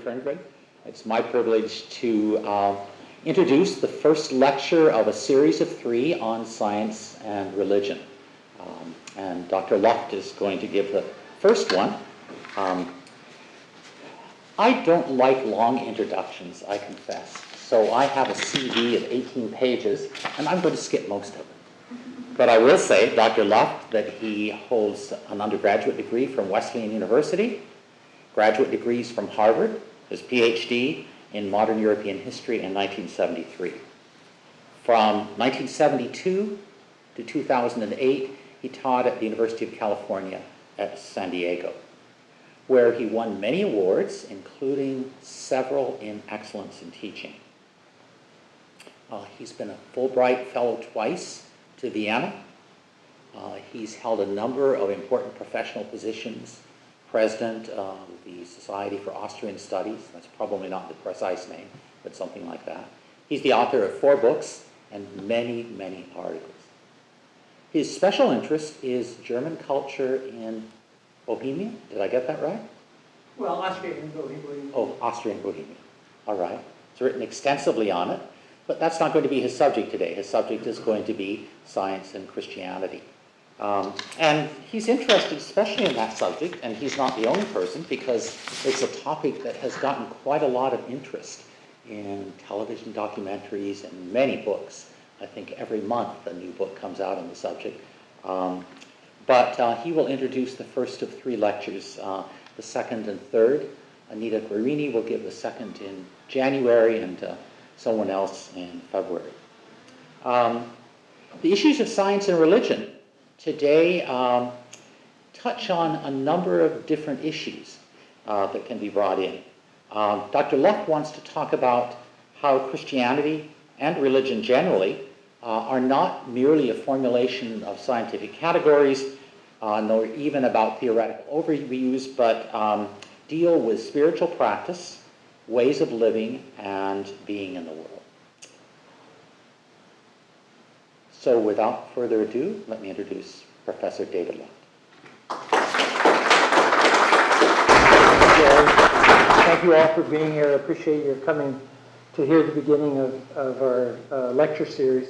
Harry Ferngren. It's my privilege to introduce the first lecture of a series of 3 on science and religion. And Dr. Luft is going to give the first one. I don't like long introductions, I confess. So I have a CV of 18 pages, and I'm going to skip most of it. But I will say, Dr. Luft, that he holds an undergraduate degree from Wesleyan University, graduate degrees from Harvard, his PhD in modern European history in 1973. From 1972 to 2008, he taught at the University of California at San Diego, where he won many awards, including several in excellence in teaching. He's been a Fulbright Fellow twice to Vienna. He's held a number of important professional positions, president of the Society for Austrian Studies. That's probably not the precise name, but something like that. He's the author of 4 books and many, many articles. His special interest is German culture in Bohemia. Did I get that right? Well, Austrian and Bohemia. Oh, Austrian Bohemia. All right. He's written extensively on it, but that's not going to be his subject today. His subject is going to be science and Christianity. And he's interested especially in that subject, and he's not the only person, because it's a topic that has gotten quite a lot of interest in television documentaries and many books. I think every month a new book comes out on the subject. But he will introduce the first of 3 lectures, the second and third. Anita Guarini will give the second in January, and someone else in February. The issues of science and religion today touch on a number of different issues that can be brought in. Dr. Luft wants to talk about how Christianity and religion generally are not merely a formulation of scientific categories, nor even about theoretical overviews, but deal with spiritual practice, ways of living, and being in the world. So without further ado, let me introduce Professor David Luft. Thank you all for being here. I appreciate your coming to hear the beginning of our lecture series.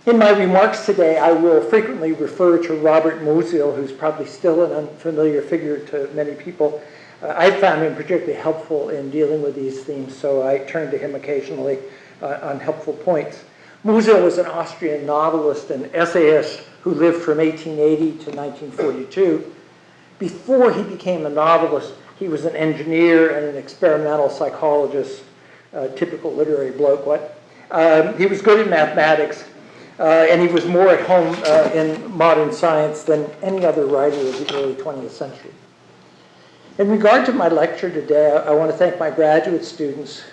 In my remarks today, I will frequently refer to Robert Musil, who's probably still an unfamiliar figure to many people. I found him particularly helpful in dealing with these themes, so I turn to him occasionally on helpful points. Musil was an Austrian novelist and essayist who lived from 1880 to 1942. Before he became a novelist, he was an engineer and an experimental psychologist, typical literary bloke. He was good at mathematics, and he was more at home in modern science than any other writer of the early 20th century. In regard to my lecture today, I want to thank my graduate students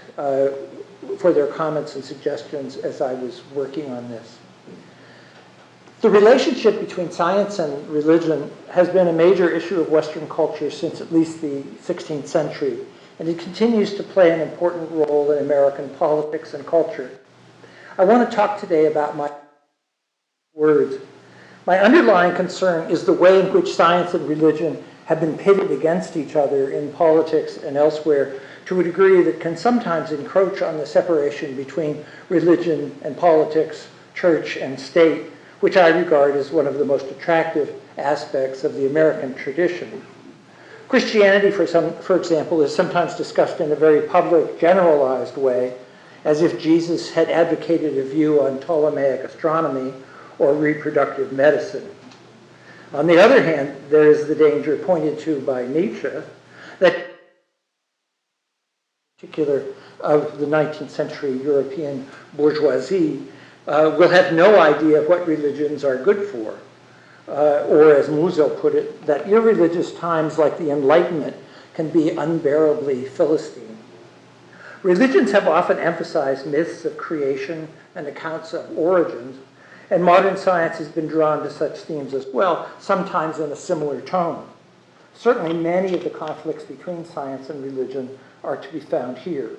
for their comments and suggestions as I was working on this. The relationship between science and religion has been a major issue of Western culture since at least the 16th century, and it continues to play an important role in American politics and culture. I want to talk today about my words. My underlying concern is the way in which science and religion have been pitted against each other in politics and elsewhere to a degree that can sometimes encroach on the separation between religion and politics, church and state, which I regard as one of the most attractive aspects of the American tradition. Christianity, for example, is sometimes discussed in a very public, generalized way, as if Jesus had advocated a view on Ptolemaic astronomy or reproductive medicine. On the other hand, there is the danger pointed to by Nietzsche that in particular of the 19th century European bourgeoisie will have no idea what religions are good for. Or as Musil put it, that irreligious times like the Enlightenment can be unbearably Philistine. Religions have often emphasized myths of creation and accounts of origins, and modern science has been drawn to such themes as well, sometimes in a similar tone. Certainly many of the conflicts between science and religion are to be found here.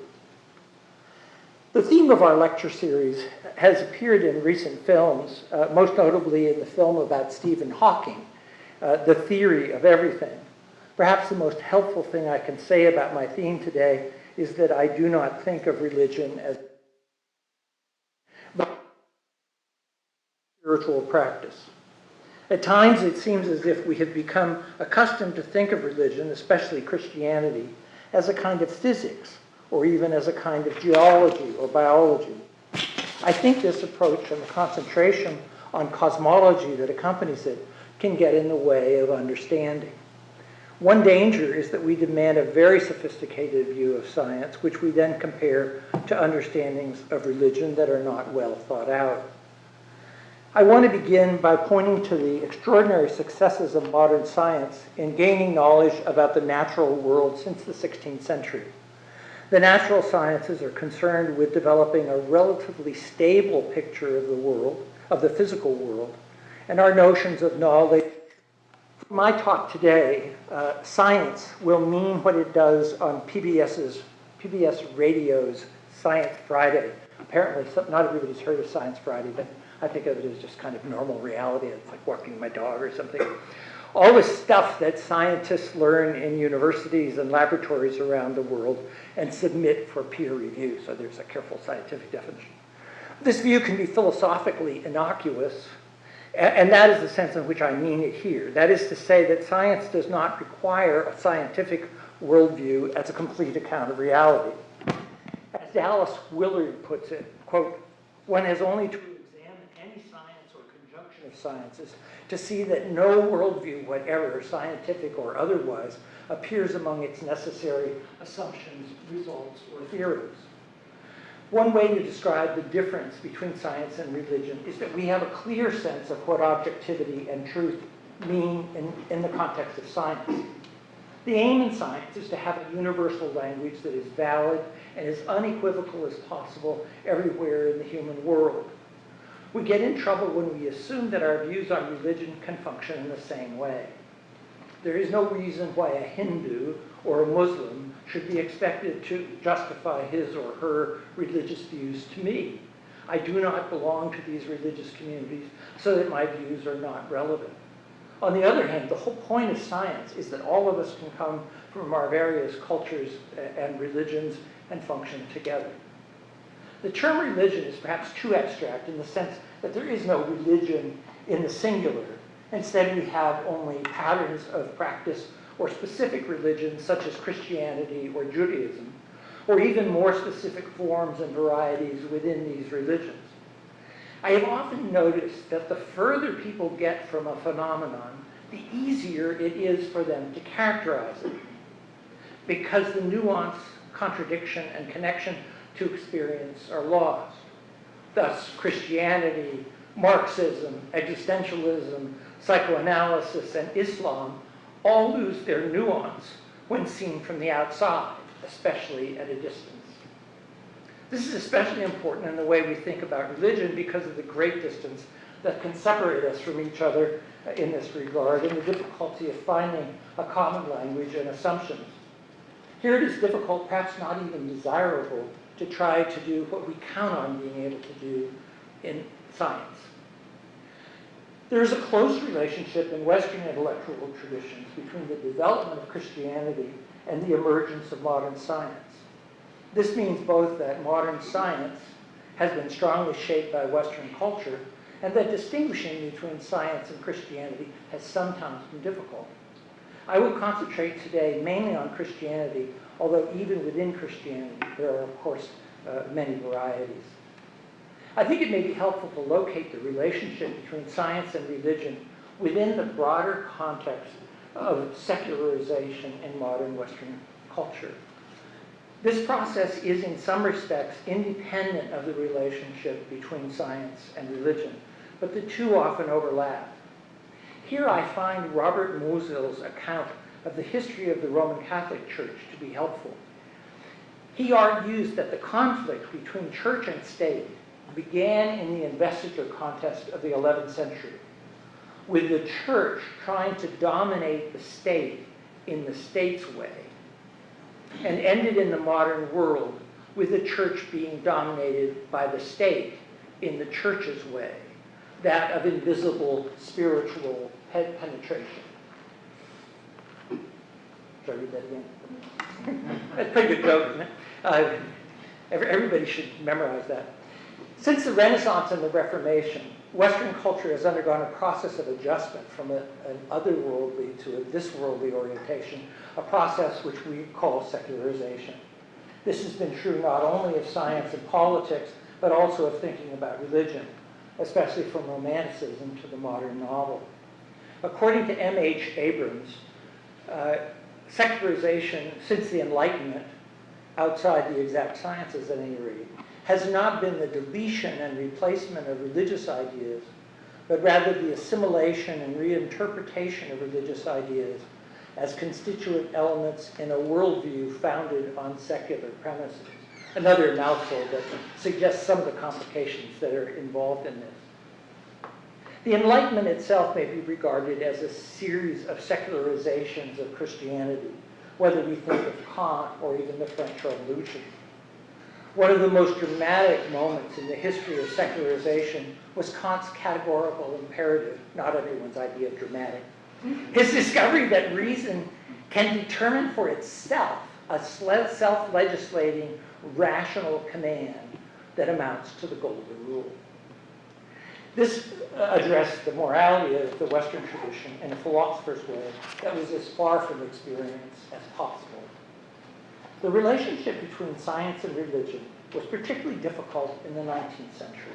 The theme of our lecture series has appeared in recent films, most notably in the film about Stephen Hawking, The Theory of Everything. Perhaps the most helpful thing I can say about my theme today is that I do not think of religion as a spiritual practice. At times it seems as if we have become accustomed to think of religion, especially Christianity, as a kind of physics, or even as a kind of geology or biology. I think this approach and the concentration on cosmology that accompanies it can get in the way of understanding. One danger is that we demand a very sophisticated view of science, which we then compare to understandings of religion that are not well thought out. I want to begin by pointing to the extraordinary successes of modern science in gaining knowledge about the natural world since the 16th century. The natural sciences are concerned with developing a relatively stable picture of the world, of the physical world, and our notions of knowledge. For my talk today, science will mean what it does on PBS Radio's Science Friday. Apparently, not everybody's heard of Science Friday, but I think of it as just kind of normal reality. It's like walking my dog or something. All the stuff that scientists learn in universities and laboratories around the world and submit for peer review. So there's a careful scientific definition. This view can be philosophically innocuous, and that is the sense in which I mean it here. That is to say that science does not require a scientific worldview as a complete account of reality. As Dallas Willard puts it, quote, one has only to examine any science or conjunction of sciences to see that no worldview whatever, scientific or otherwise, appears among its necessary assumptions, results, or theories. One way to describe the difference between science and religion is that we have a clear sense of what objectivity and truth mean in the context of science. The aim in science is to have a universal language that is valid and as unequivocal as possible everywhere in the human world. We get in trouble when we assume that our views on religion can function in the same way. There is no reason why a Hindu or a Muslim should be expected to justify his or her religious views to me. I do not belong to these religious communities, so that my views are not relevant. On the other hand, the whole point of science is that all of us can come from our various cultures and religions and function together. The term religion is perhaps too abstract in the sense that there is no religion in the singular. Instead, we have only patterns of practice or specific religions such as Christianity or Judaism, or even more specific forms and varieties within these religions. I have often noticed that the further people get from a phenomenon, the easier it is for them to characterize it, because the nuance, contradiction, and connection to experience are lost. Thus, Christianity, Marxism, existentialism, psychoanalysis, and Islam all lose their nuance when seen from the outside, especially at a distance. This is especially important in the way we think about religion because of the great distance that can separate us from each other in this regard and the difficulty of finding a common language and assumptions. Here it is difficult, perhaps not even desirable, to try to do what we count on being able to do in science. There is a close relationship in Western intellectual traditions between the development of Christianity and the emergence of modern science. This means both that modern science has been strongly shaped by Western culture and that distinguishing between science and Christianity has sometimes been difficult. I will concentrate today mainly on Christianity, although even within Christianity there are, of course, many varieties. I think it may be helpful to locate the relationship between science and religion within the broader context of secularization in modern Western culture. This process is in some respects independent of the relationship between science and religion, but the two often overlap. Here I find Robert Musil's account of the history of the Roman Catholic Church to be helpful. He argues that the conflict between church and state began in the investiture contest of the 11th century, with the church trying to dominate the state in the state's way, and ended in the modern world with the church being dominated by the state in the church's way, that of invisible spiritual head penetration. Shall I read that again? That's a pretty good joke, isn't it? Everybody should memorize that. Since the Renaissance and the Reformation, Western culture has undergone a process of adjustment from an otherworldly to a thisworldly orientation, a process which we call secularization. This has been true not only of science and politics, but also of thinking about religion, especially from Romanticism to the modern novel. According to M.H. Abrams, secularization since the Enlightenment, outside the exact sciences at any rate, has not been the deletion and replacement of religious ideas, but rather the assimilation and reinterpretation of religious ideas as constituent elements in a worldview founded on secular premises. Another mouthful that suggests some of the complications that are involved in this. The Enlightenment itself may be regarded as a series of secularizations of Christianity, whether we think of Kant or even the French Revolution. One of the most dramatic moments in the history of secularization was Kant's categorical imperative, not everyone's idea of dramatic. His discovery that reason can determine for itself a self-legislating, rational command that amounts to the golden rule. This addressed the morality of the Western tradition in a philosopher's way that was as far from experience as possible. The relationship between science and religion was particularly difficult in the 19th century,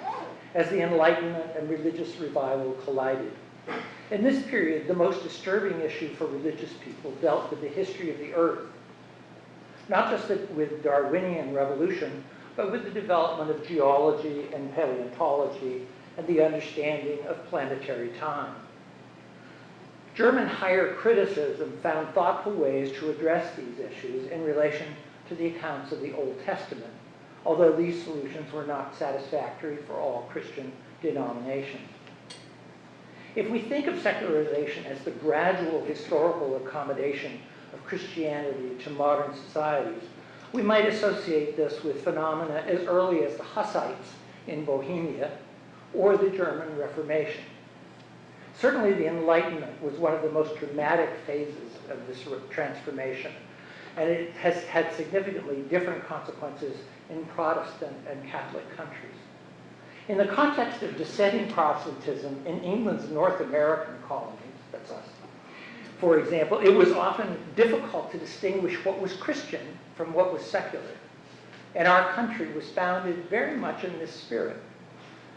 as the Enlightenment and religious revival collided. In this period, the most disturbing issue for religious people dealt with the history of the earth, not just with Darwinian revolution, but with the development of geology and paleontology and the understanding of planetary time. German higher criticism found thoughtful ways to address these issues in relation to the accounts of the Old Testament, although these solutions were not satisfactory for all Christian denominations. If we think of secularization as the gradual historical accommodation of Christianity to modern societies, we might associate this with phenomena as early as the Hussites in Bohemia or the German Reformation. Certainly the Enlightenment was one of the most dramatic phases of this transformation, and it has had significantly different consequences in Protestant and Catholic countries. In the context of dissenting Protestantism in England's North American colonies, that's us, for example, it was often difficult to distinguish what was Christian from what was secular. And our country was founded very much in this spirit.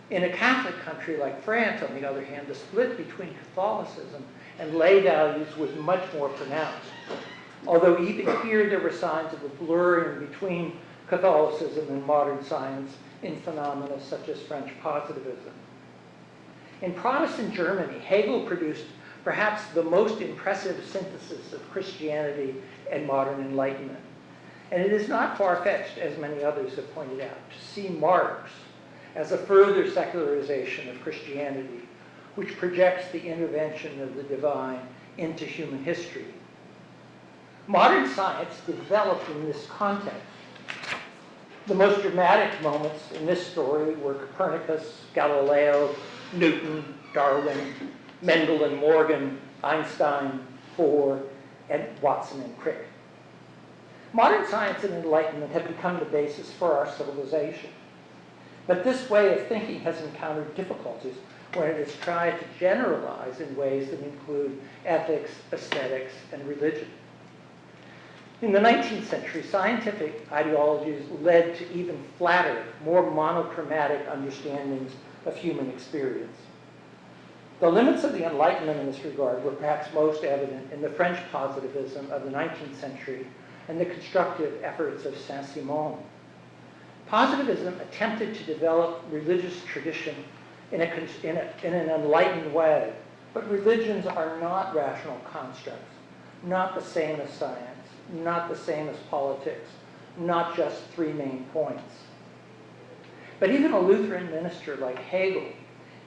In a Catholic country like France, on the other hand, the split between Catholicism and lay values was much more pronounced. Although even here there were signs of a blurring between Catholicism and modern science in phenomena such as French positivism. In Protestant Germany, Hegel produced perhaps the most impressive synthesis of Christianity and modern enlightenment. And it is not far-fetched, as many others have pointed out, to see Marx as a further secularization of Christianity, which projects the intervention of the divine into human history. Modern science developed in this context. The most dramatic moments in this story were Copernicus, Galileo, Newton, Darwin, Mendel and Morgan, Einstein, Bohr, and Watson and Crick. Modern science and enlightenment have become the basis for our civilization. But this way of thinking has encountered difficulties when it has tried to generalize in ways that include ethics, aesthetics, and religion. In the 19th century, scientific ideologies led to even flatter, more monochromatic understandings of human experience. The limits of the Enlightenment in this regard were perhaps most evident in the French positivism of the 19th century and the constructive efforts of Saint-Simon. Positivism attempted to develop religious tradition in an enlightened way, but religions are not rational constructs, not the same as science, not the same as politics, not just three main points. But even a Lutheran minister like Hegel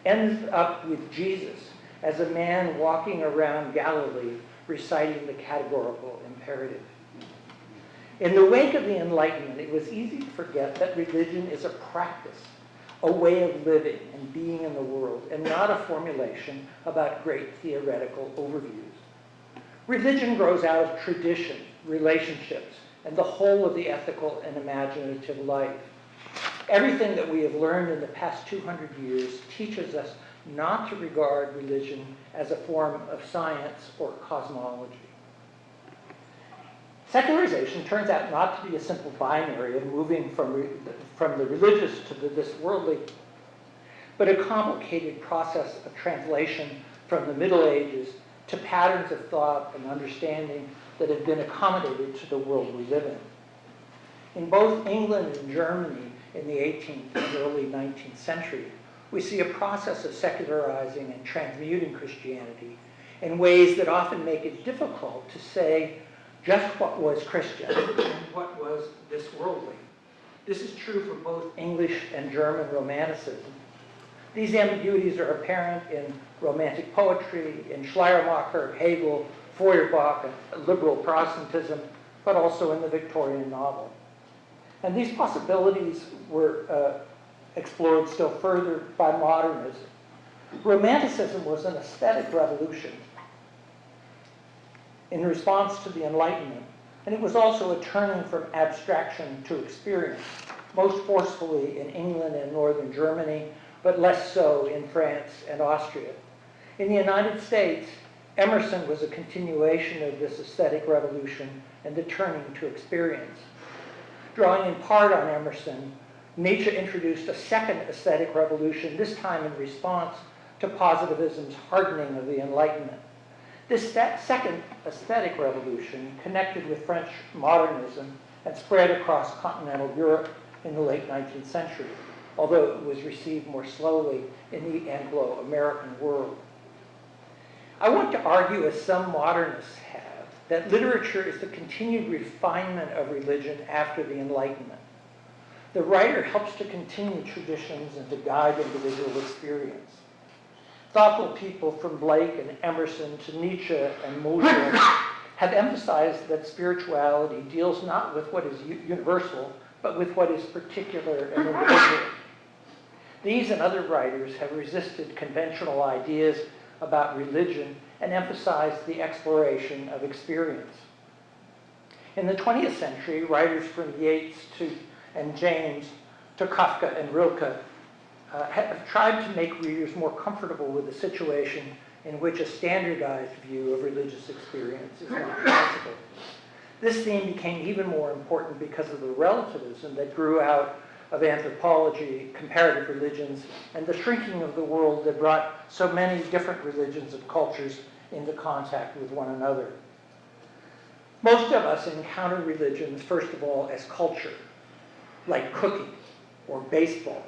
ends up with Jesus as a man walking around Galilee reciting the categorical imperative. In the wake of the Enlightenment, it was easy to forget that religion is a practice, a way of living and being in the world, and not a formulation about great theoretical overviews. Religion grows out of tradition, relationships, and the whole of the ethical and imaginative life. Everything that we have learned in the past 200 years teaches us not to regard religion as a form of science or cosmology. Secularization turns out not to be a simple binary of moving from the religious to this worldly, but a complicated process of translation from the Middle Ages to patterns of thought and understanding that have been accommodated to the world we live in. In both England and Germany in the 18th and early 19th century, we see a process of secularizing and transmuting Christianity in ways that often make it difficult to say just what was Christian and what was this worldly. This is true for both English and German Romanticism. These ambiguities are apparent in Romantic poetry, in Schleiermacher, Hegel, Feuerbach, and liberal Protestantism, but also in the Victorian novel. And these possibilities were explored still further by modernism. Romanticism was an aesthetic revolution in response to the Enlightenment, and it was also a turning from abstraction to experience, most forcefully in England and northern Germany, but less so in France and Austria. In the United States, Emerson was a continuation of this aesthetic revolution and the turning to experience. Drawing in part on Emerson, Nietzsche introduced a second aesthetic revolution, this time in response to positivism's hardening of the Enlightenment. This second aesthetic revolution connected with French modernism and spread across continental Europe in the late 19th century, although it was received more slowly in the Anglo-American world. I want to argue, as some modernists have, that literature is the continued refinement of religion after the Enlightenment. The writer helps to continue traditions and to guide individual experience. Thoughtful people from Blake and Emerson to Nietzsche and Musil have emphasized that spirituality deals not with what is universal, but with what is particular and individual. These and other writers have resisted conventional ideas about religion and emphasized the exploration of experience. In the 20th century, writers from Yeats and James to Kafka and Rilke have tried to make readers more comfortable with a situation in which a standardized view of religious experience is not possible. This theme became even more important because of the relativism that grew out of anthropology, comparative religions, and the shrinking of the world that brought so many different religions and cultures into contact with one another. Most of us encounter religions, first of all, as culture, like cooking or baseball.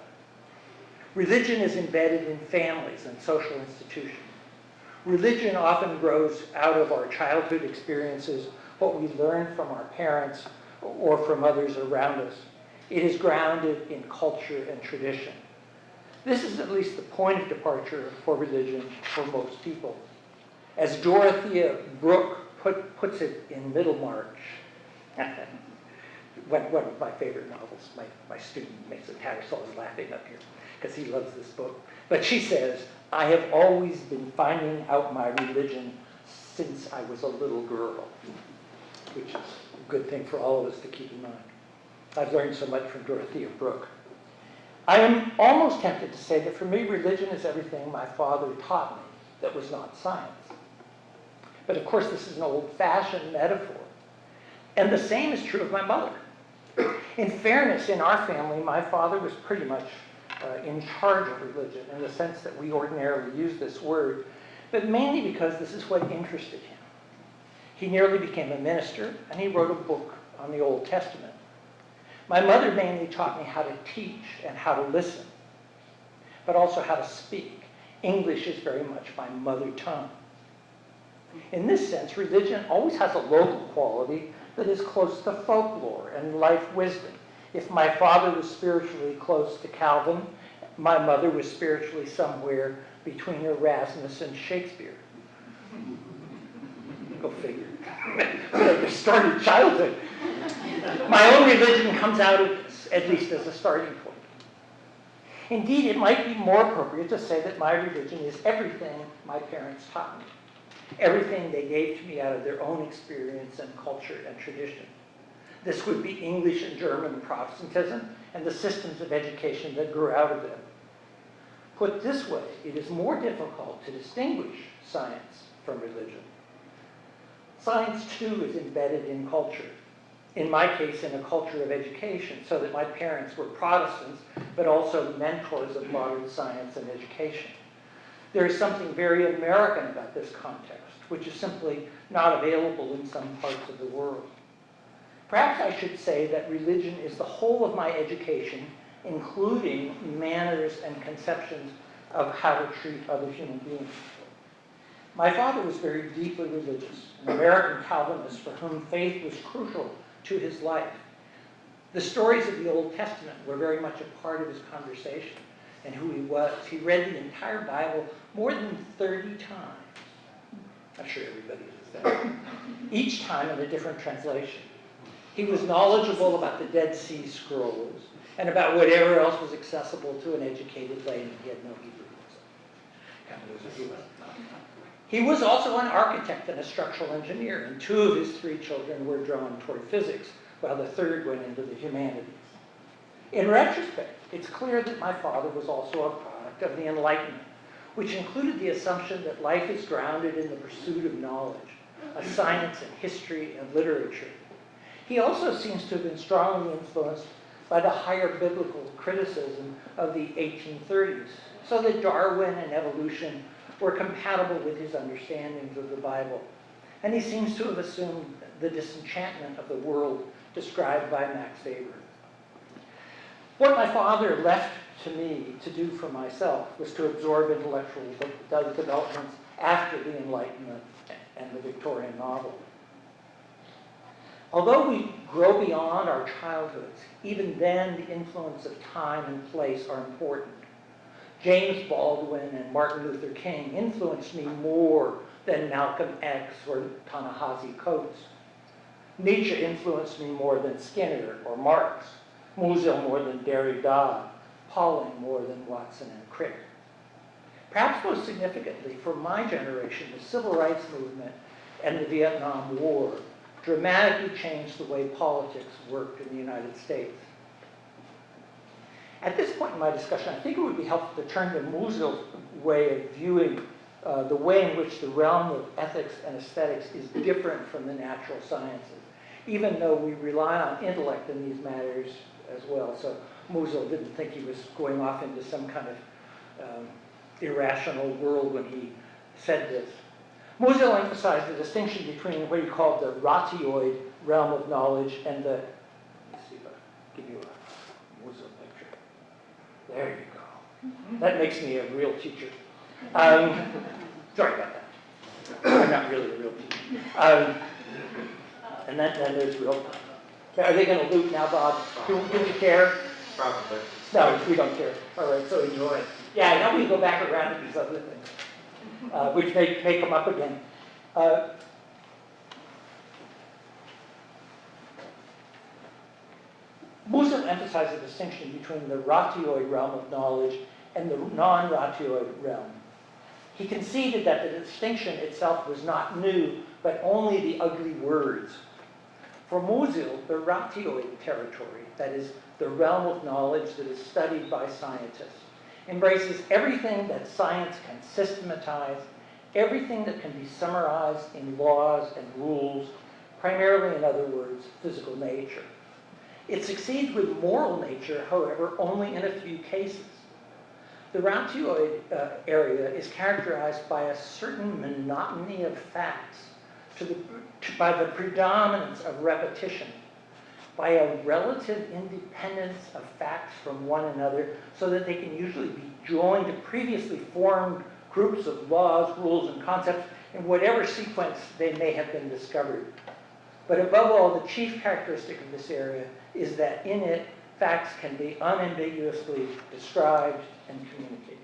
Religion is embedded in families and social institutions. Religion often grows out of our childhood experiences, what we learn from our parents or from others around us. It is grounded in culture and tradition. This is at least the point of departure for religion for most people. As Dorothea Brooke puts it in Middlemarch, one of my favorite novels, my student Mason Tattersall is laughing up here because he loves this book. But she says, "I have always been finding out my religion since I was a little girl," which is a good thing for all of us to keep in mind. I've learned so much from Dorothea Brooke. I am almost tempted to say that for me, religion is everything my father taught me that was not science. But of course, this is an old-fashioned metaphor. And the same is true of my mother. In fairness, in our family, my father was pretty much in charge of religion in the sense that we ordinarily use this word, but mainly because this is what interested him. He nearly became a minister, and he wrote a book on the Old Testament. My mother mainly taught me how to teach and how to listen, but also how to speak. English is very much my mother tongue. In this sense, religion always has a local quality that is close to folklore and life wisdom. If my father was spiritually close to Calvin, my mother was spiritually somewhere between Erasmus and Shakespeare. Go figure. They started childhood. My own religion comes out of this, at least as a starting point. Indeed, it might be more appropriate to say that my religion is everything my parents taught me. everything they gave to me out of their own experience and culture and tradition. This would be English and German Protestantism and the systems of education that grew out of them. Put this way, it is more difficult to distinguish science from religion. Science, too, is embedded in culture. In my case, in a culture of education, so that my parents were Protestants, but also mentors of modern science and education. There is something very American about this context, which is simply not available in some parts of the world. Perhaps I should say that religion is the whole of my education, including manners and conceptions of how to treat other human beings. My father was very deeply religious, an American Calvinist for whom faith was crucial to his life. The stories of the Old Testament were very much a part of his conversation and who he was. He read the entire Bible more than 30 times. I'm sure everybody does that. Each time in a different translation. He was knowledgeable about the Dead Sea Scrolls and about whatever else was accessible to an educated layman. He had no Hebrew. He was also an architect and a structural engineer, and 2 of his 3 children were drawn toward physics, while the 3rd went into the humanities. In retrospect, it's clear that my father was also a product of the Enlightenment, which included the assumption that life is grounded in the pursuit of knowledge, a science in history and literature. He also seems to have been strongly influenced by the higher biblical criticism of the 1830s, so that Darwin and evolution were compatible with his understandings of the Bible. And he seems to have assumed the disenchantment of the world described by Max Weber. What my father left to me to do for myself was to absorb intellectual developments after the Enlightenment and the Victorian novel. Although we grow beyond our childhoods, even then the influence of time and place are important. James Baldwin and Martin Luther King influenced me more than Malcolm X or Ta-Nehisi Coates. Nietzsche influenced me more than Skinner or Marx, Musil more than Derrida, Pauling more than Watson and Crick. Perhaps most significantly, for my generation, the civil rights movement and the Vietnam War dramatically changed the way politics worked in the United States. At this point in my discussion, I think it would be helpful to turn to Musil's way of viewing the way in which the realm of ethics and aesthetics is different from the natural sciences, even though we rely on intellect in these matters as well. So Musil didn't think he was going off into some kind of irrational world when he said this. Musil emphasized the distinction between what he called the ratioid realm of knowledge and the, let's see if I give you a Musil picture. There you go. That makes me a real teacher. Sorry about that. I'm not really a real teacher. And then there's real. Are they going to loop now, Bob? Do we care? Probably. No, we don't care. All right, so enjoy it. Yeah, now we go back around to these other things, which may come up again. Musil emphasized the distinction between the ratioid realm of knowledge and the non-ratioid realm. He conceded that the distinction itself was not new, but only the ugly words. For Musil, the ratioid territory, that is, the realm of knowledge that is studied by scientists, embraces everything that science can systematize, everything that can be summarized in laws and rules, primarily, in other words, physical nature. It succeeds with moral nature, however, only in a few cases. The ratioid area is characterized by a certain monotony of facts, by the predominance of repetition, by a relative independence of facts from one another, so that they can usually be joined to previously formed groups of laws, rules, and concepts in whatever sequence they may have been discovered. But above all, the chief characteristic of this area is that in it, facts can be unambiguously described and communicated.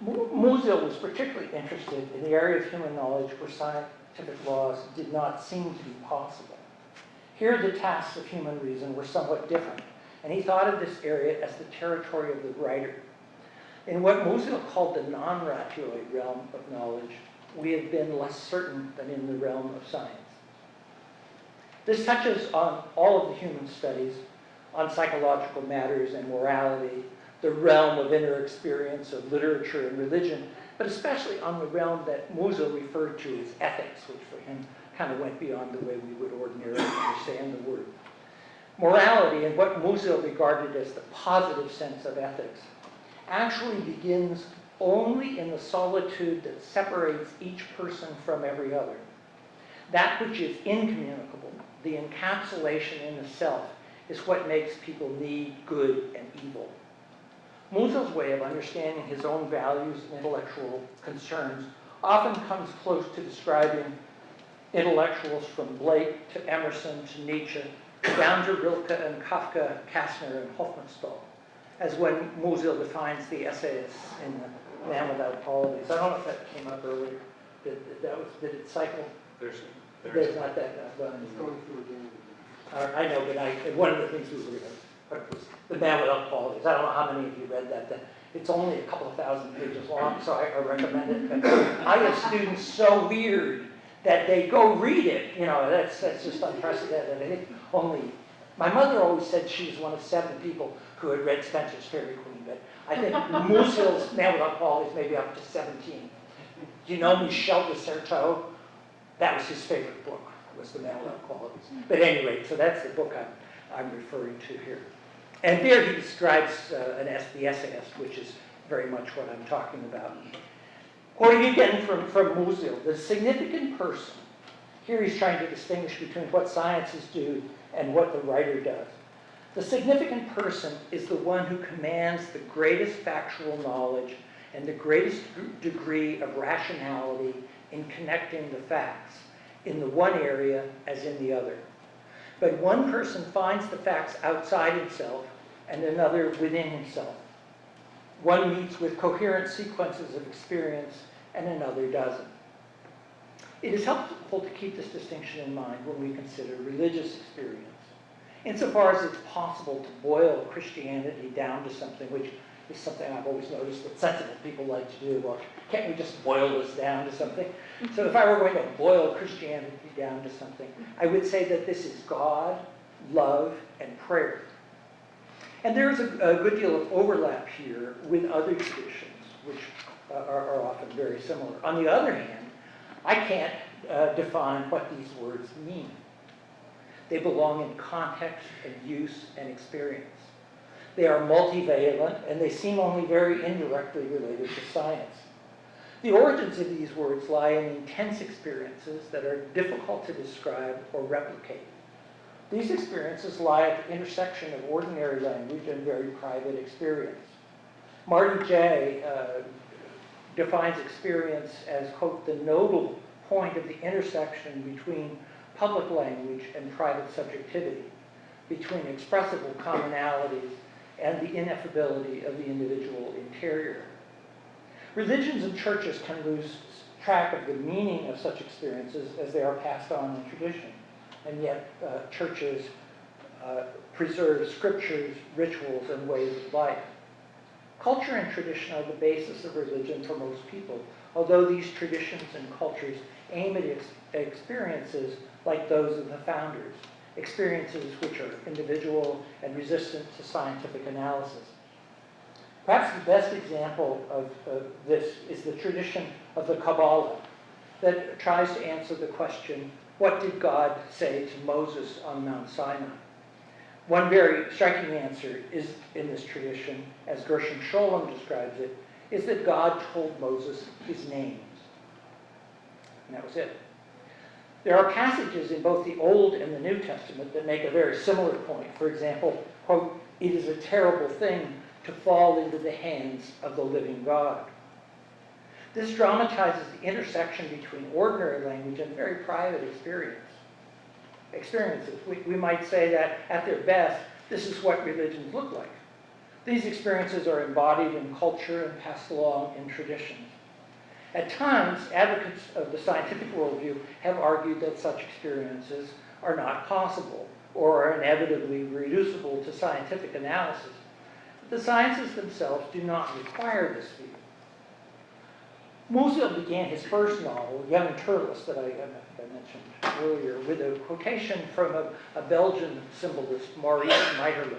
Musil was particularly interested in the area of human knowledge where scientific laws did not seem to be possible. Here, the tasks of human reason were somewhat different, and he thought of this area as the territory of the writer. In what Musil called the non-ratioid realm of knowledge, we have been less certain than in the realm of science. This touches on all of the human studies, on psychological matters and morality, the realm of inner experience, of literature and religion, but especially on the realm that Musil referred to as ethics, which for him kind of went beyond the way we would ordinarily understand the word. Morality, and what Musil regarded as the positive sense of ethics, actually begins only in the solitude that separates each person from every other. That which is incommunicable, the encapsulation in the self, is what makes people need good and evil. Musil's way of understanding his own values and intellectual concerns often comes close to describing intellectuals from Blake to Emerson to Nietzsche, down to Rilke and Kafka, Kastner and Hofmannsthal, as when Musil defines the essayists in The Man Without Qualities. I don't know if that came up earlier. Did it cycle? There's not that well. It's going through again. I know, but one of the things we were was The Man Without Qualities. I don't know how many of you read that. It's only a couple of thousand pages long, so I recommend it. But I have students so weird that they go read it. You know, that's just unprecedented. I think only my mother always said she was one of 7 people who had read Spencer's Fairy Queen, but I think Musil's Man Without Qualities may be up to 17. Do you know Michel de Certeau? That was his favorite book, was The Man Without Qualities. But anyway, so that's the book I'm referring to here. And there he describes the essayist, which is very much what I'm talking about. Quoting again from Musil, the significant person, here he's trying to distinguish between what sciences do and what the writer does. The significant person is the one who commands the greatest factual knowledge and the greatest degree of rationality in connecting the facts, in the one area as in the other. But one person finds the facts outside himself and another within himself. One meets with coherent sequences of experience and another doesn't. It is helpful to keep this distinction in mind when we consider religious experience. Insofar as it's possible to boil Christianity down to something, which is something I've always noticed that sensible people like to do. Well, can't we just boil this down to something? So if I were going to boil Christianity down to something, I would say that this is God, love, and prayer. And there's a good deal of overlap here with other traditions, which are often very similar. On the other hand, I can't define what these words mean. They belong in context and use and experience. They are multivalent, and they seem only very indirectly related to science. The origins of these words lie in intense experiences that are difficult to describe or replicate. These experiences lie at the intersection of ordinary language and very private experience. Marty J. Defines experience as, quote, the nodal point of the intersection between public language and private subjectivity, between expressible commonalities and the ineffability of the individual interior. Religions and churches can lose track of the meaning of such experiences as they are passed on in tradition, and yet churches preserve scriptures, rituals, and ways of life. Culture and tradition are the basis of religion for most people, although these traditions and cultures aim at experiences like those of the founders, experiences which are individual and resistant to scientific analysis. Perhaps the best example of this is the tradition of the Kabbalah that tries to answer the question, what did God say to Moses on Mount Sinai? One very striking answer is in this tradition, as Gershom Scholem describes it, is that God told Moses his names. And that was it. There are passages in both the Old and the New Testament that make a very similar point. For example, quote, it is a terrible thing to fall into the hands of the living God. This dramatizes the intersection between ordinary language and very private experiences. We might say that at their best, this is what religions look like. These experiences are embodied in culture and passed along in traditions. At times, advocates of the scientific worldview have argued that such experiences are not possible or are inevitably reducible to scientific analysis. But the sciences themselves do not require this view. Musil began his first novel, Young Turles, that I mentioned earlier, with a quotation from a Belgian symbolist, Maurice Maeterlinck,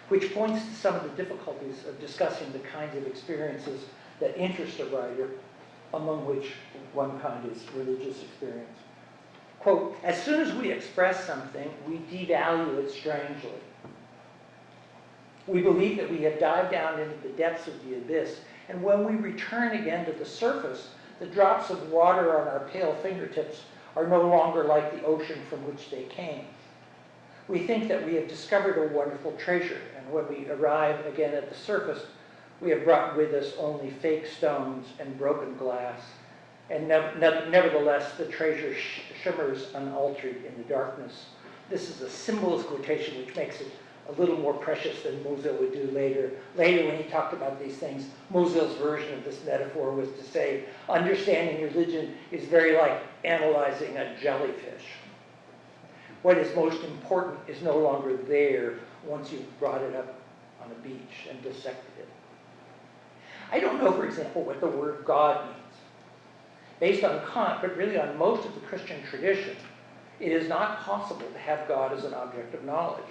which points to some of the difficulties of discussing the kinds of experiences that interest a writer, among which one kind is religious experience. Quote, as soon as we express something, we devalue it strangely. We believe that we have dived down into the depths of the abyss, and when we return again to the surface, the drops of water on our pale fingertips are no longer like the ocean from which they came. We think that we have discovered a wonderful treasure, and when we arrive again at the surface, we have brought with us only fake stones and broken glass, and nevertheless the treasure shimmers unaltered in the darkness. This is a symbolist quotation which makes it a little more precious than Musil would do later. Later, when he talked about these things, Musil's version of this metaphor was to say, understanding religion is very like analyzing a jellyfish. What is most important is no longer there once you've brought it up on a beach and dissected it. I don't know, for example, what the word God means. Based on Kant, but really on most of the Christian tradition, it is not possible to have God as an object of knowledge.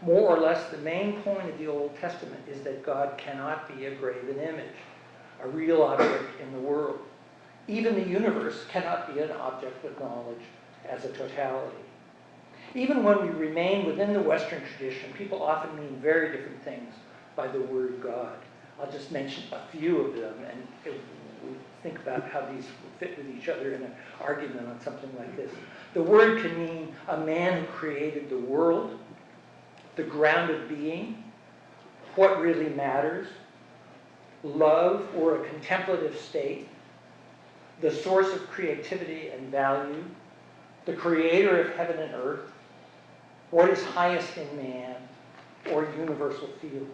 More or less, the main point of the Old Testament is that God cannot be a graven image, a real object in the world. Even the universe cannot be an object of knowledge as a totality. Even when we remain within the Western tradition, people often mean very different things by the word God. I'll just mention a few of them, and we'll think about how these fit with each other in an argument on something like this. The word can mean a man who created the world, the ground of being, what really matters, love or a contemplative state, the source of creativity and value, the creator of heaven and earth, what is highest in man, or universal feeling.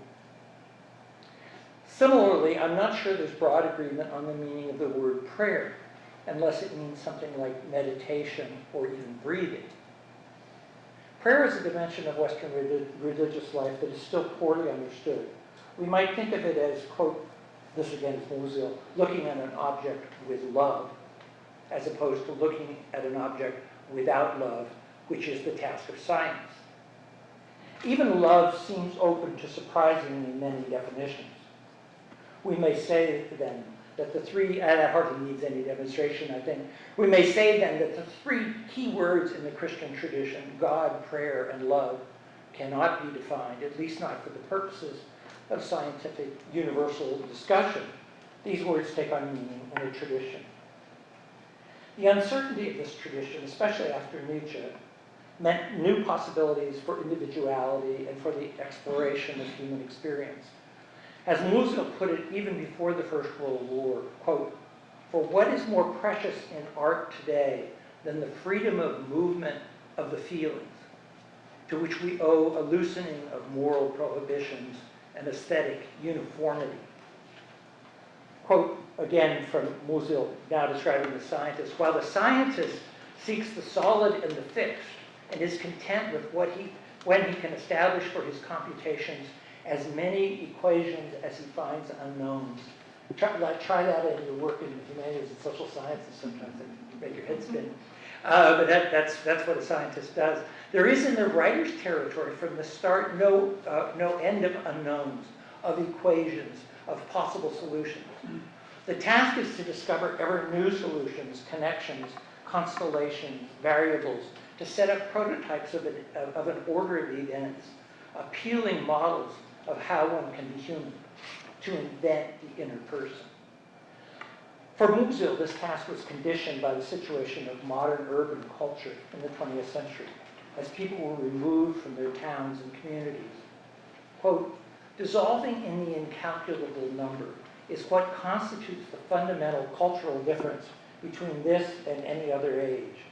Similarly, I'm not sure there's broad agreement on the meaning of the word prayer, unless it means something like meditation or even breathing. Prayer is a dimension of Western religious life that is still poorly understood. We might think of it as, quote, this again is Musil, looking at an object with love, as opposed to looking at an object without love, which is the task of science. Even love seems open to surprisingly many definitions. We may say then that the three, and that hardly needs any demonstration, I think. We may say then that the three key words in the Christian tradition, God, prayer, and love, cannot be defined, at least not for the purposes of scientific universal discussion. These words take on meaning in a tradition. The uncertainty of this tradition, especially after Nietzsche, meant new possibilities for individuality and for the exploration of human experience. As Musil put it even before the First World War, quote, for what is more precious in art today than the freedom of movement of the feelings, to which we owe a loosening of moral prohibitions and aesthetic uniformity? Quote again from Musil, now describing the scientist, while the scientist seeks the solid and the fixed and is content with when he can establish for his computations as many equations as he finds unknowns. Try that in your work in humanities and social sciences sometimes, and make your head spin. But that's what a scientist does. There is in the writer's territory from the start no end of unknowns, of equations, of possible solutions. The task is to discover ever new solutions, connections, constellations, variables, to set up prototypes of an order of events, appealing models of how one can be human, to invent the inner person. For Musil, this task was conditioned by the situation of modern urban culture in the 20th century, as people were removed from their towns and communities. Quote, dissolving in the incalculable number is what constitutes the fundamental cultural difference between this and any other age.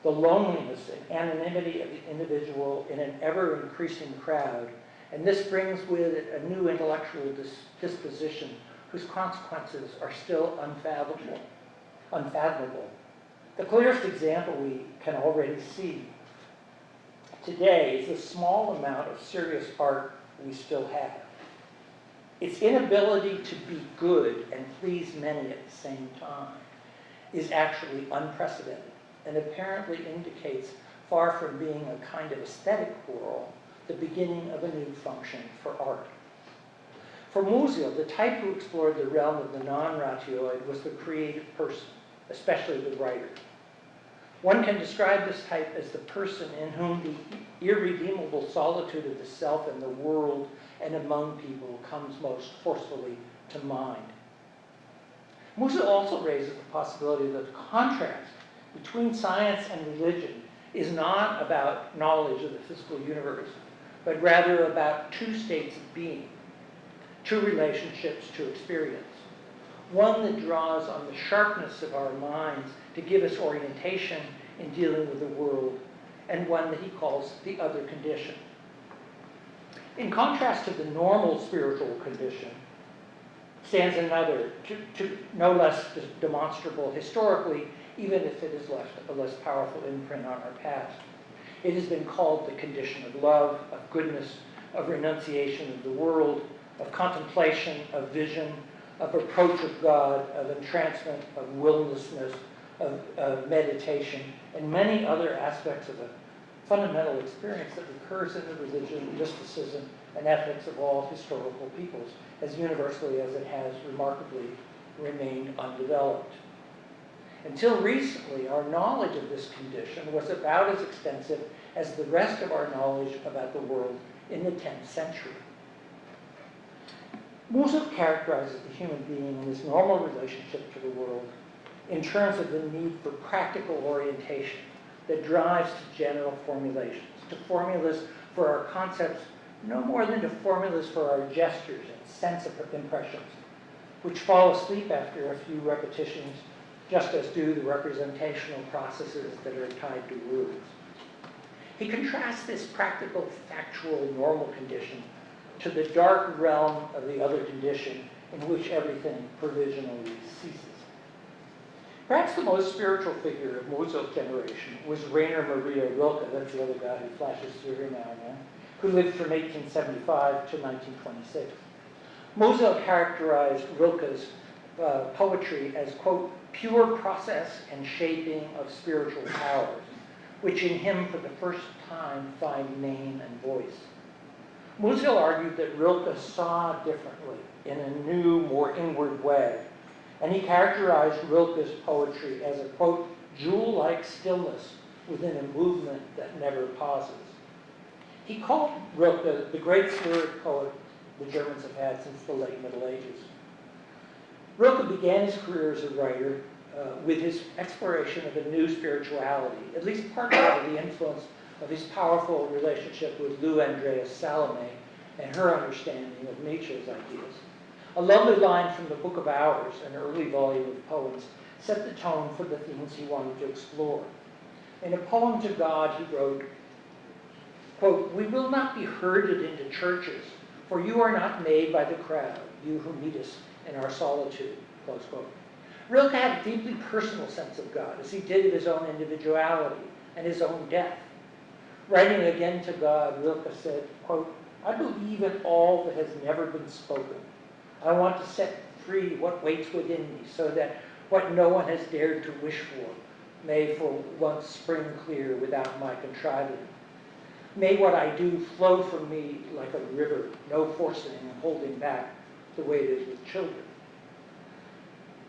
The loneliness and anonymity of the individual in an ever-increasing crowd, and this brings with it a new intellectual disposition whose consequences are still unfathomable. The clearest example we can already see today is the small amount of serious art we still have. its inability to be good and please many at the same time is actually unprecedented and apparently indicates, far from being a kind of aesthetic quarrel, the beginning of a new function for art. For Musil, the type who explored the realm of the non-ratioid was the creative person, especially the writer. One can describe this type as the person in whom the irredeemable solitude of the self and the world and among people comes most forcefully to mind. Musil also raises the possibility that the contrast between science and religion is not about knowledge of the physical universe, but rather about two states of being, two relationships to experience. One that draws on the sharpness of our minds to give us orientation in dealing with the world, and one that he calls the other condition. In contrast to the normal spiritual condition, stands another, no less demonstrable historically, even if it has left a less powerful imprint on our past. It has been called the condition of love, of goodness, of renunciation of the world, of contemplation, of vision, of approach of God, of entrancement, of willingness, of meditation, and many other aspects of a fundamental experience that recurs in the religion, mysticism, and ethics of all historical peoples, as universally as it has remarkably remained undeveloped. Until recently, our knowledge of this condition was about as extensive as the rest of our knowledge about the world in the 10th century. Musil characterizes the human being in his normal relationship to the world in terms of the need for practical orientation that drives to general formulations, to formulas for our concepts no more than to formulas for our gestures and sense of impressions, which fall asleep after a few repetitions, just as do the representational processes that are tied to words. He contrasts this practical, factual, normal condition to the dark realm of the other condition in which everything provisionally ceases. Perhaps the most spiritual figure of Musil's generation was Rainer Maria Rilke, that's the other guy who flashes through here now and then, who lived from 1875 to 1926. Musil characterized Rilke's poetry as, quote, pure process and shaping of spiritual powers, which in him for the first time find name and voice. Musil argued that Rilke saw differently in a new, more inward way, and he characterized Rilke's poetry as a, quote, jewel-like stillness within a movement that never pauses. He called Rilke the greatest lyric poet the Germans have had since the late Middle Ages. Rilke began his career as a writer with his exploration of a new spirituality, at least partly under the influence of his powerful relationship with Lou Andreas Salome and her understanding of Nietzsche's ideas. A lovely line from the Book of Hours, an early volume of poems, set the tone for the themes he wanted to explore. In a poem to God, he wrote, quote, we will not be herded into churches, for you are not made by the crowd, you who meet us in our solitude, close quote. Rilke had a deeply personal sense of God, as he did of his own individuality and his own death. Writing again to God, Rilke said, quote, I believe in all that has never been spoken. I want to set free what waits within me, so that what no one has dared to wish for may for once spring clear without my contriving. May what I do flow from me like a river, no forcing and holding back the way it is with children.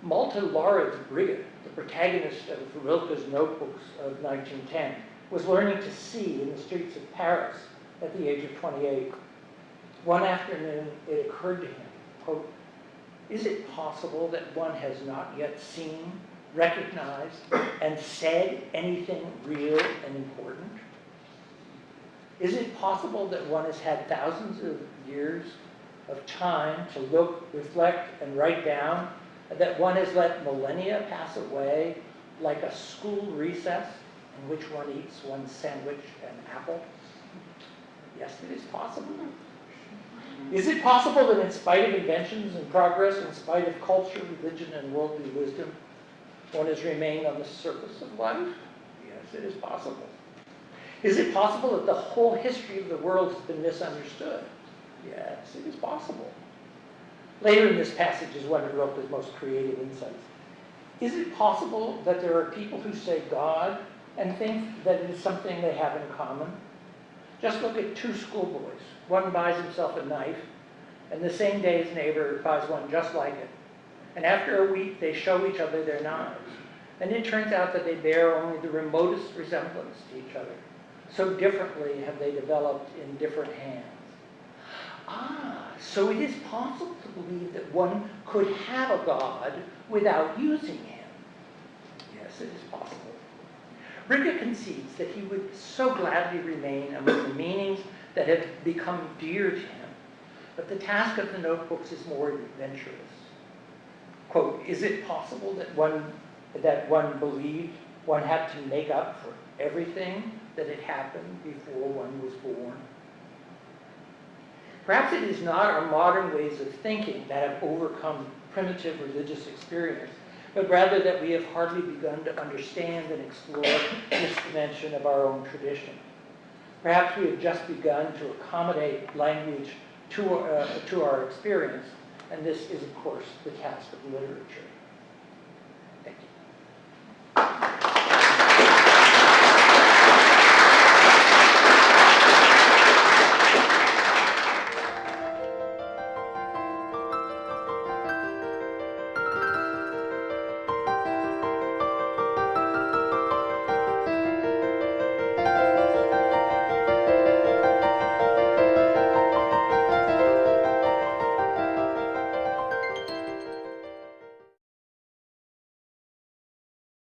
Malte Lauritz Brigge, the protagonist of Rilke's notebooks of 1910, was learning to see in the streets of Paris at the age of 28. One afternoon, it occurred to him, quote, is it possible that one has not yet seen, recognized, and said anything real and important? Is it possible that one has had thousands of years of time to look, reflect, and write down, and that one has let millennia pass away like a school recess in which one eats one sandwich and apple? Yes, it is possible. Is it possible that in spite of inventions and progress, in spite of culture, religion, and worldly wisdom, one has remained on the surface of life? Yes, it is possible. Is it possible that the whole history of the world has been misunderstood? Yes, it is possible. Later in this passage is one of Rilke's most creative insights. Is it possible that there are people who say God and think that it is something they have in common? Just look at two schoolboys. One buys himself a knife, and the same day his neighbor buys one just like it. And after a week, they show each other their knives. And it turns out that they bear only the remotest resemblance to each other. So differently have they developed in different hands. Ah, so it is possible to believe that one could have a God without using him. Yes, it is possible. Rilke concedes that he would so gladly remain among the meanings that have become dear to him, but the task of the notebooks is more adventurous. Quote, is it possible that one believed one had to make up for everything that had happened before one was born? Perhaps it is not our modern ways of thinking that have overcome primitive religious experience, but rather that we have hardly begun to understand and explore this dimension of our own tradition. Perhaps we have just begun to accommodate language to our experience, and this is, of course, the task of literature. Thank you.